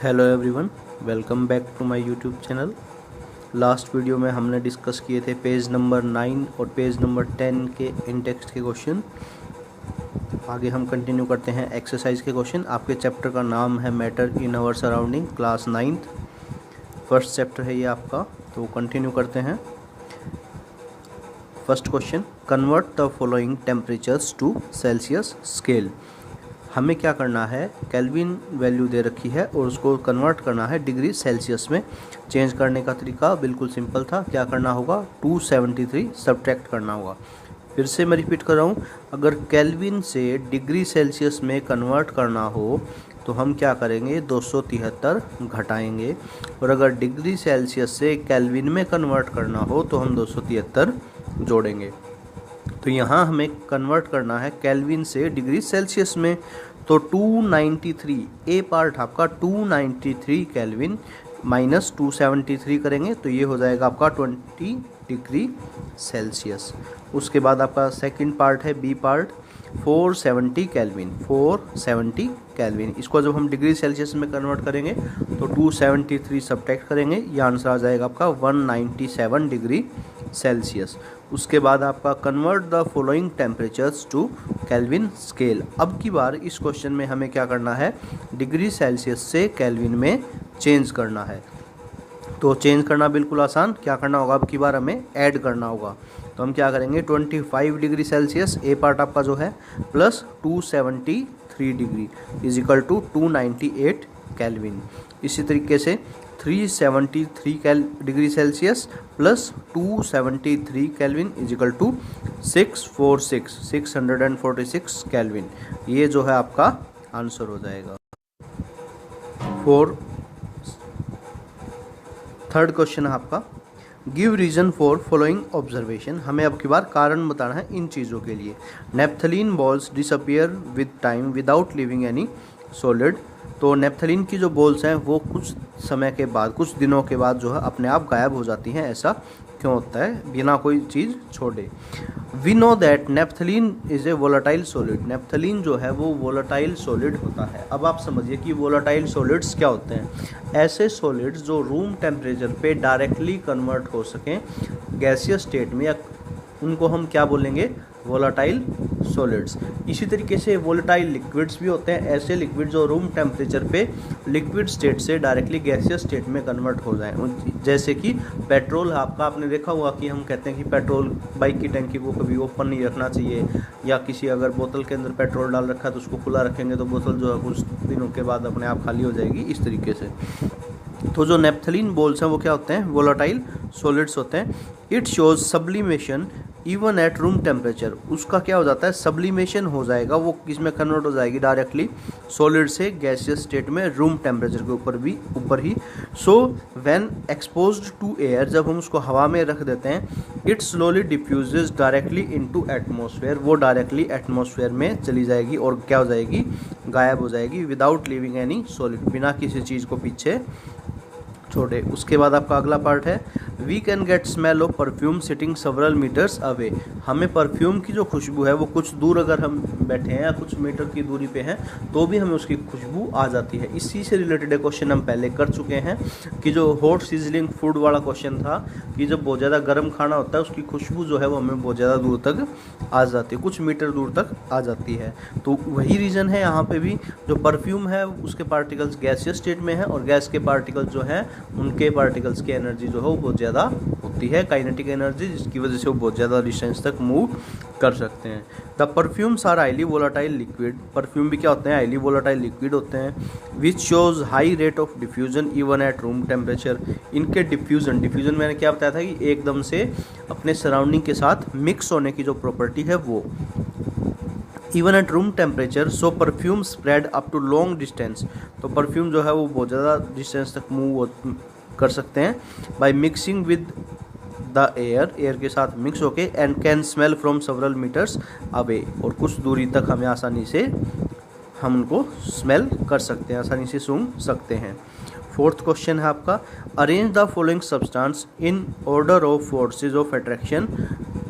Hello everyone, welcome back to my YouTube channel. Last video में हमने discuss किए थे पेज नंबर 9 और पेज नंबर 10 के इन टेक्स्ट के क्वेश्चन। आगे हम कंटिन्यू करते हैं एक्सरसाइज के क्वेश्चन। आपके चैप्टर का नाम है matter in our surrounding, class 9th, first chapter है ये आपका। तो कंटिन्यू करते हैं। First question, convert the following temperatures to Celsius scale. हमें क्या करना है, केल्विन वैल्यू दे रखी है और उसको कन्वर्ट करना है डिग्री सेल्सियस में। चेंज करने का तरीका बिल्कुल सिंपल था। क्या करना होगा, 273 सब्ट्रैक्ट करना होगा। फिर से मैं रिपीट कर रहा हूँ, अगर केल्विन से डिग्री सेल्सियस में कन्वर्ट करना हो तो हम क्या करेंगे, 273 घटाएंगे, और अगर डिग्री सेल्सियस से केल्विन में कन्वर्ट करना हो तो हम 273 जोड़ेंगे। तो यहाँ हमें कन्वर्ट करना है केल्विन से डिग्री सेल्सियस में। तो 293, ए पार्ट आपका 293 केल्विन माइनस 273 करेंगे तो ये हो जाएगा आपका 20 डिग्री सेल्सियस। उसके बाद आपका सेकंड पार्ट है बी पार्ट, 470 केल्विन, 470 केल्विन। इसको जब हम डिग्री सेल्सियस में कन्वर्ट करेंगे तो 273 सब्ट्रैक्ट करेंगे, ये आंसर आ जाएगा आपका 197 डिग्री सेल्सियस। उसके बाद आपका convert the following temperatures to kelvin scale. अब की बार इस क्वेश्चन में हमें क्या करना है, डिग्री सेल्सियस से केल्विन में चेंज करना है। तो चेंज करना बिल्कुल आसान, क्या करना होगा, अब की बार हमें ऐड करना होगा। तो हम क्या करेंगे, 25 डिग्री सेल्सियस ए पार्ट आपका जो है plus 273 degree is equal to 298 kelvin. इसी तरीके से 373 degree Celsius plus 273 kelvin is equal to 646 kelvin. ये जो है आपका आंसर हो जाएगा। थर्ड क्वेश्चन है आपका, give reason for following observation. हमें अब की बार कारण बताना है इन चीज़ों के लिए। Naphthalene balls disappear with time without leaving any solid. तो नेप्थलीन की जो बॉल्स हैं वो कुछ समय के बाद, कुछ दिनों के बाद जो है अपने आप गायब हो जाती हैं। ऐसा क्यों होता है, बिना कोई चीज़ छोड़े। We know that naphthalene is a volatile solid. Naphthalene जो है वो वोलाटाइल सॉलिड होता है। अब आप समझिए कि वोलाटाइल सॉलिड्स क्या होते हैं। ऐसे सॉलिड्स जो रूम टेम्परेचर पे डायरेक्टली कन्वर्ट हो सकें गैसियस स्टेट में, या उनको हम क्या बोलेंगे, वोलाटाइल सॉलिड्स। इसी तरीके से वोलेटाइल लिक्विड्स भी होते हैं, ऐसे लिक्विड जो रूम टेम्परेचर पे लिक्विड स्टेट से डायरेक्टली गैसियस स्टेट में कन्वर्ट हो जाएं। जैसे कि पेट्रोल, आपने देखा होगा कि हम कहते हैं कि पेट्रोल, बाइक की टंकी को कभी ओपन नहीं रखना चाहिए, या किसी अगर बोतल के अंदर पेट्रोल डाल रखा है तो उसको खुला रखेंगे तो बोतल जो है कुछ दिनों के बाद अपने आप खाली हो जाएगी, इस तरीके से। तो जो नेप्थलीन बॉल्स हैं वो क्या होते हैं, वोलाटाइल सॉलिड्स होते हैं। It shows sublimation even at room temperature. उसका क्या हो जाता है, सब्लिमेशन हो जाएगा, वो किसमें कन्वर्ट हो जाएगी, डायरेक्टली सॉलिड से गैसियस स्टेट में रूम टेम्परेचर के ऊपर ही। So when exposed to air, जब हम उसको हवा में रख देते हैं, it slowly diffuses directly into atmosphere. वो डायरेक्टली एटमॉस्फेयर में चली जाएगी और क्या हो जाएगी, गायब हो जाएगी, विदाउट लिविंग एनी सॉलिड, बिना किसी चीज़ को पीछे छोड़े। उसके बाद आपका अगला पार्ट है, we can get smell of perfume sitting several metres away. हमें परफ्यूम की जो खुशबू है वो कुछ दूर अगर हम बैठे हैं या कुछ मीटर की दूरी पे हैं तो भी हमें उसकी खुशबू आ जाती है। इसी से रिलेटेड एक क्वेश्चन हम पहले कर चुके हैं कि जो हॉट सीजनिंग फूड वाला क्वेश्चन था कि जब बहुत ज़्यादा गर्म खाना होता है उसकी खुशबू जो है वो हमें बहुत ज़्यादा दूर तक आ जाती है, कुछ मीटर दूर तक आ जाती है। तो वही रीज़न है यहाँ पर भी, जो परफ्यूम है उसके पार्टिकल्स गैसियस स्टेट में है और गैस के पार्टिकल्स जो हैं उनके पार्टिकल्स की एनर्जी जो है वो बहुत ज़्यादा होती है, काइनेटिक एनर्जी, जिसकी वजह से वो बहुत ज़्यादा डिस्टेंस तक मूव कर सकते हैं। The perfumes are highly volatile liquid. Perfume भी क्या होते हैं, हाईली वोलाटाइल लिक्विड होते हैं। Which shows high rate of diffusion even at room temperature. इनके डिफ्यूजन मैंने क्या बताया था कि एकदम से अपने सराउंडिंग के साथ मिक्स होने की जो प्रॉपर्टी है वो। Even at room temperature, so perfume spread up to long distance. तो परफ्यूम जो है वो बहुत ज़्यादा डिस्टेंस तक मूव कर सकते हैं by mixing with the air के साथ मिक्स होके, and can smell from several metres away, और कुछ दूरी तक हमें आसानी से हम उनको स्मेल कर सकते हैं, आसानी से सूंघ सकते हैं। फोर्थ क्वेश्चन है आपका, arrange the following substance in order of forces of attraction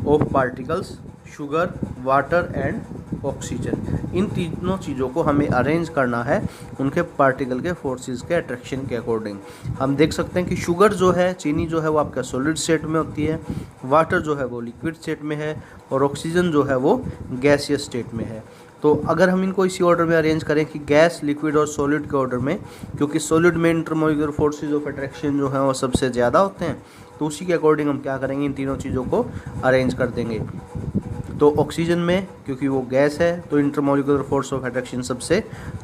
of particles, sugar, water and oxygen. इन तीनों चीज़ों को हमें अरेंज करना है उनके पार्टिकल के फोर्सेस के अट्रैक्शन के अकॉर्डिंग। हम देख सकते हैं कि शुगर जो है, चीनी जो है वो आपका सॉलिड स्टेट में होती है, वाटर जो है वो लिक्विड स्टेट में है, और ऑक्सीजन जो है वो गैसियस स्टेट में है। तो अगर हम इनको इसी ऑर्डर में अरेंज करें कि गैस, लिक्विड और सॉलिड के ऑर्डर में, क्योंकि सॉलिड में इंटरमोलिकुलर फोर्सेस ऑफ अट्रैक्शन जो है वो सबसे ज़्यादा होते हैं, तो उसी के अकॉर्डिंग हम क्या करेंगे, इन तीनों चीज़ों को अरेंज कर देंगे। तो ऑक्सीजन में क्योंकि वो गैस है तो इंटरमोलिकुलर फोर्स ऑफ अट्रैक्शन सबसे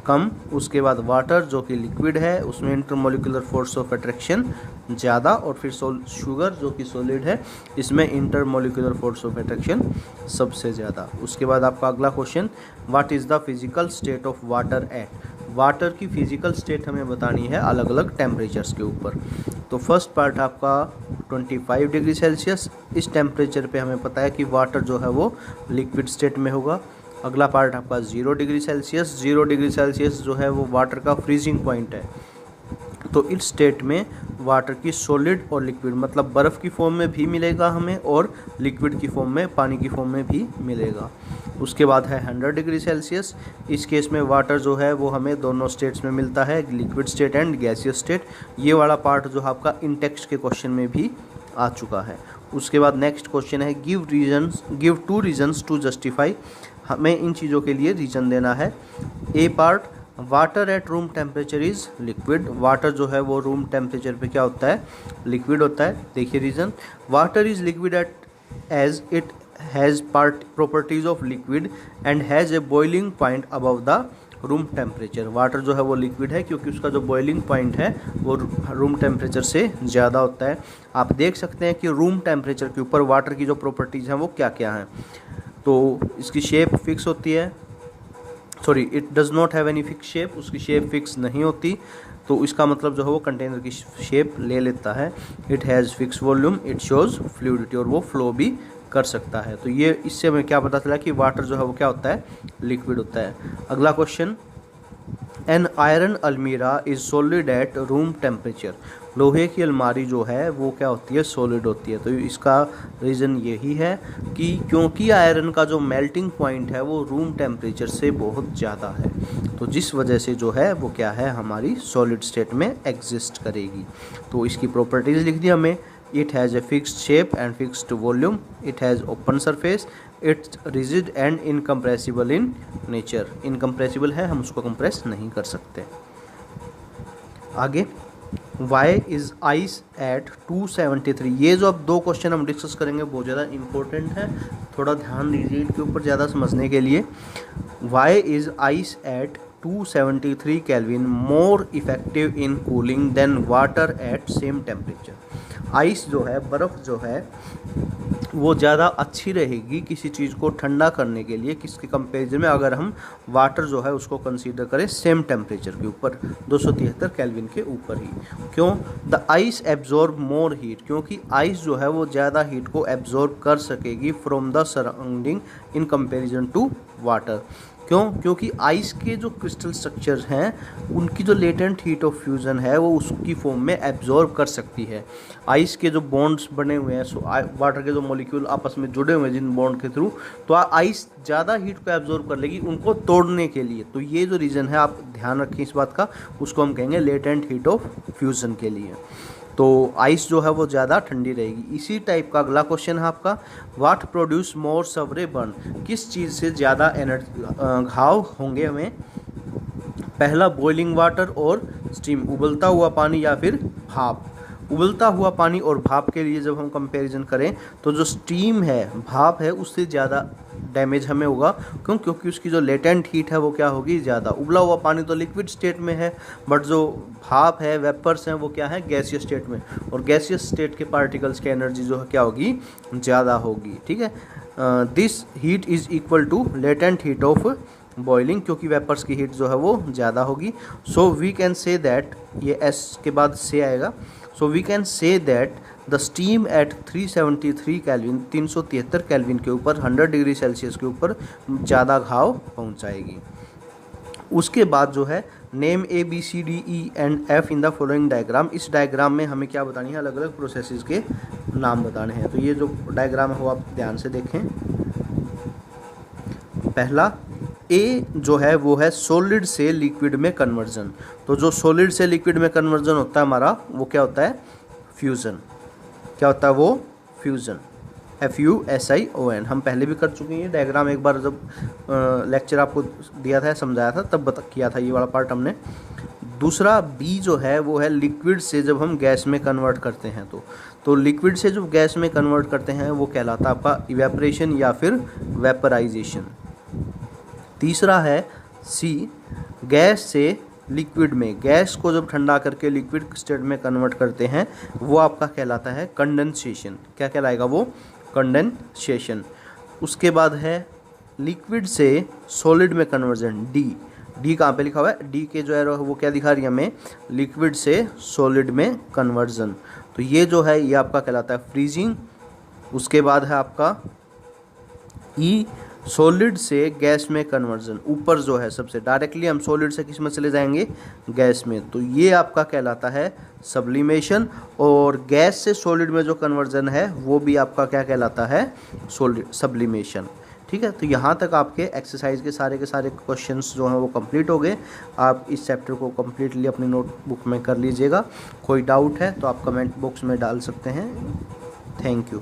कम। उसके बाद वाटर जो कि लिक्विड है उसमें इंटरमोलिकुलर फोर्स ऑफ अट्रैक्शन ज़्यादा, और फिर शुगर जो कि सॉलिड है इसमें इंटरमोलिकुलर फोर्स ऑफ अट्रैक्शन सबसे ज़्यादा। उसके बाद आपका अगला question, what is the physical state of water at. Water की फिजिकल स्टेट हमें बतानी है अलग अलग टेम्परेचर्स के ऊपर। तो फर्स्ट पार्ट आपका 25 डिग्री सेल्सियस, इस टेम्परेचर पे हमें पता है कि वाटर जो है वो लिक्विड स्टेट में होगा। अगला पार्ट आपका 0 डिग्री सेल्सियस, 0 डिग्री सेल्सियस जो है वो वाटर का फ्रीजिंग पॉइंट है। तो इस स्टेट में वाटर की सॉलिड और लिक्विड, मतलब बर्फ़ की फॉर्म में भी मिलेगा हमें और लिक्विड की फॉर्म में, पानी की फॉर्म में भी मिलेगा। उसके बाद है 100 डिग्री सेल्सियस, इस केस में वाटर जो है वो हमें दोनों स्टेट्स में मिलता है, liquid state and gaseous state. ये वाला पार्ट जो आपका इन टेक्स्ट के क्वेश्चन में भी आ चुका है। उसके बाद नेक्स्ट क्वेश्चन है, गिव 2 रीजन्स टू जस्टिफाई। हमें इन चीज़ों के लिए रीज़न देना है। A part, water at room temperature is liquid. Water जो है वो रूम टेम्परेचर पे क्या होता है, लिक्विड होता है। देखिए reason, water is liquid at as it has properties of liquid and has a boiling point above the room temperature. Water जो है वो लिक्विड है क्योंकि उसका जो बॉइलिंग पॉइंट है वो रूम टेम्परेचर से ज़्यादा होता है। आप देख सकते हैं कि रूम टेम्परेचर के ऊपर वाटर की जो प्रॉपर्टीज़ हैं वो क्या क्या हैं। तो इसकी शेप फिक्स होती है, sorry it does not have any fix shape, उसकी शेप फिक्स नहीं होती। तो इसका मतलब जो है वो कंटेनर की शेप ले लेता है। It has fix volume, it shows fluidity, और वो फ्लो भी कर सकता है। तो ये इससे हमें क्या पता चला कि वाटर जो है वो क्या होता है, लिक्विड होता है। अगला क्वेश्चन, एन आयरन अलमीरा is solid at room temperature. लोहे की अलमारी जो है वो क्या होती है, सॉलिड होती है। तो इसका रीज़न यही है कि क्योंकि आयरन का जो मेल्टिंग पॉइंट है वो रूम टेम्परेचर से बहुत ज़्यादा है, तो जिस वजह से जो है वो क्या है, हमारी सॉलिड स्टेट में एग्जिस्ट करेगी। तो इसकी प्रॉपर्टीज़ लिख दी हमें। It has a fixed shape and fixed volume. It has open surface. It's rigid and incompressible in nature. Incompressible है, हम उसको compress नहीं कर सकते। आगे, Why is ice at 273? ये जो अब 2 क्वेश्चन हम डिस्कस करेंगे बहुत ज़्यादा इंपॉर्टेंट है, थोड़ा ध्यान दीजिए इनके ऊपर ज़्यादा समझने के लिए। Why is ice at 273 Kelvin more effective in cooling than water at same temperature? Ice जो है, बर्फ़ जो है वो ज़्यादा अच्छी रहेगी किसी चीज़ को ठंडा करने के लिए किसके कंपेरिजन में, अगर हम वाटर जो है उसको कंसीडर करें सेम टेम्परेचर के ऊपर, 273 केल्विन के ऊपर ही। क्यों? The ice absorb more heat, क्योंकि आइस जो है वो ज़्यादा हीट को एब्जॉर्ब कर सकेगी from the surrounding in comparison to water. क्यों? क्योंकि आइस के जो क्रिस्टल स्ट्रक्चर्स हैं उनकी जो लेटेंट हीट ऑफ फ्यूज़न है वो उसकी फॉर्म में एब्जॉर्ब कर सकती है। आइस के जो बॉन्ड्स बने हुए हैं, वाटर के जो मॉलिक्यूल आपस में जुड़े हुए हैं जिन बॉन्ड के थ्रू, तो आइस ज़्यादा हीट को एब्जॉर्ब कर लेगी उनको तोड़ने के लिए। तो ये जो रीज़न है, आप ध्यान रखें इस बात का, उसको हम कहेंगे लेटेंट हीट ऑफ फ्यूज़न के लिए। तो आइस जो है वो ज़्यादा ठंडी रहेगी। इसी टाइप का अगला क्वेश्चन है आपका, व्हाट प्रोड्यूस मोर सवरे बर्न। किस चीज़ से ज़्यादा घाव होंगे हमें? पहला बॉइलिंग वाटर और स्टीम, उबलता हुआ पानी या फिर भाप। उबलता हुआ पानी और भाप के लिए जब हम कंपैरिजन करें तो जो स्टीम है, भाप है, उससे ज़्यादा डैमेज हमें होगा। क्यों? क्योंकि उसकी जो लेटेंट हीट है वो क्या होगी, ज़्यादा। उबला हुआ पानी तो लिक्विड स्टेट में है, बट जो भाप है, वेपर्स हैं, वो क्या है, गैसियस स्टेट में। और गैसियस स्टेट के पार्टिकल्स की एनर्जी जो है क्या होगी, ज़्यादा होगी। ठीक है, this heat is equal to latent heat of boiling, क्योंकि वेपर्स की हीट जो है वो ज़्यादा होगी। So we can say that, ये एस के बाद से आएगा, so we can say that the steam at 373 kelvin, 373 kelvin के ऊपर 100 डिग्री सेल्सियस के ऊपर ज़्यादा घाव पहुंचाएगी। उसके बाद जो है, name A B C D E and F in the following diagram. इस डायग्राम में हमें क्या बतानी है, अलग अलग प्रोसेसेस के नाम बताने हैं। तो ये जो डायग्राम है वो आप ध्यान से देखें। पहला ए जो है वो है सॉलिड से लिक्विड में कन्वर्जन। तो जो सॉलिड से लिक्विड में कन्वर्जन होता है हमारा, वो क्या होता है? फ्यूज़न। क्या होता है वो? फ्यूज़न। FUSION। हम पहले भी कर चुके हैं डायग्राम, एक बार जब लेक्चर आपको दिया था, समझाया था, तब किया था ये वाला पार्ट हमने। दूसरा बी जो है वो है लिक्विड से जब हम गैस में कन्वर्ट करते हैं तो लिक्विड से जब गैस में कन्वर्ट करते हैं वो कहलाता है आपका इवेपोरेशन या फिर वेपराइजेशन। तीसरा है सी, गैस से लिक्विड में, गैस को जब ठंडा करके लिक्विड स्टेट में कन्वर्ट करते हैं वो आपका कहलाता है कंडेंसेशन। क्या कहलाएगा वो? कंडेंसेशन। उसके बाद है लिक्विड से सॉलिड में कन्वर्जन, डी कहाँ पे लिखा हुआ है? डी के जो है वो क्या दिखा रही है हमें? लिक्विड से सॉलिड में कन्वर्जन। तो ये जो है ये आपका कहलाता है फ्रीजिंग। उसके बाद है आपका ई, सॉलिड से गैस में कन्वर्जन। ऊपर जो है सबसे डायरेक्टली हम सॉलिड से किस में चले जाएंगे? गैस में। तो ये आपका कहलाता है सब्लिमेशन। और गैस से सॉलिड में जो कन्वर्जन है वो भी आपका क्या कहलाता है? Solid sublimation. ठीक है, तो यहाँ तक आपके एक्सरसाइज के सारे क्वेश्चंस जो हैं वो कंप्लीट हो गए। आप इस चैप्टर को कम्प्लीटली अपनी नोटबुक में कर लीजिएगा। कोई डाउट है तो आप कमेंट बॉक्स में डाल सकते हैं। Thank you.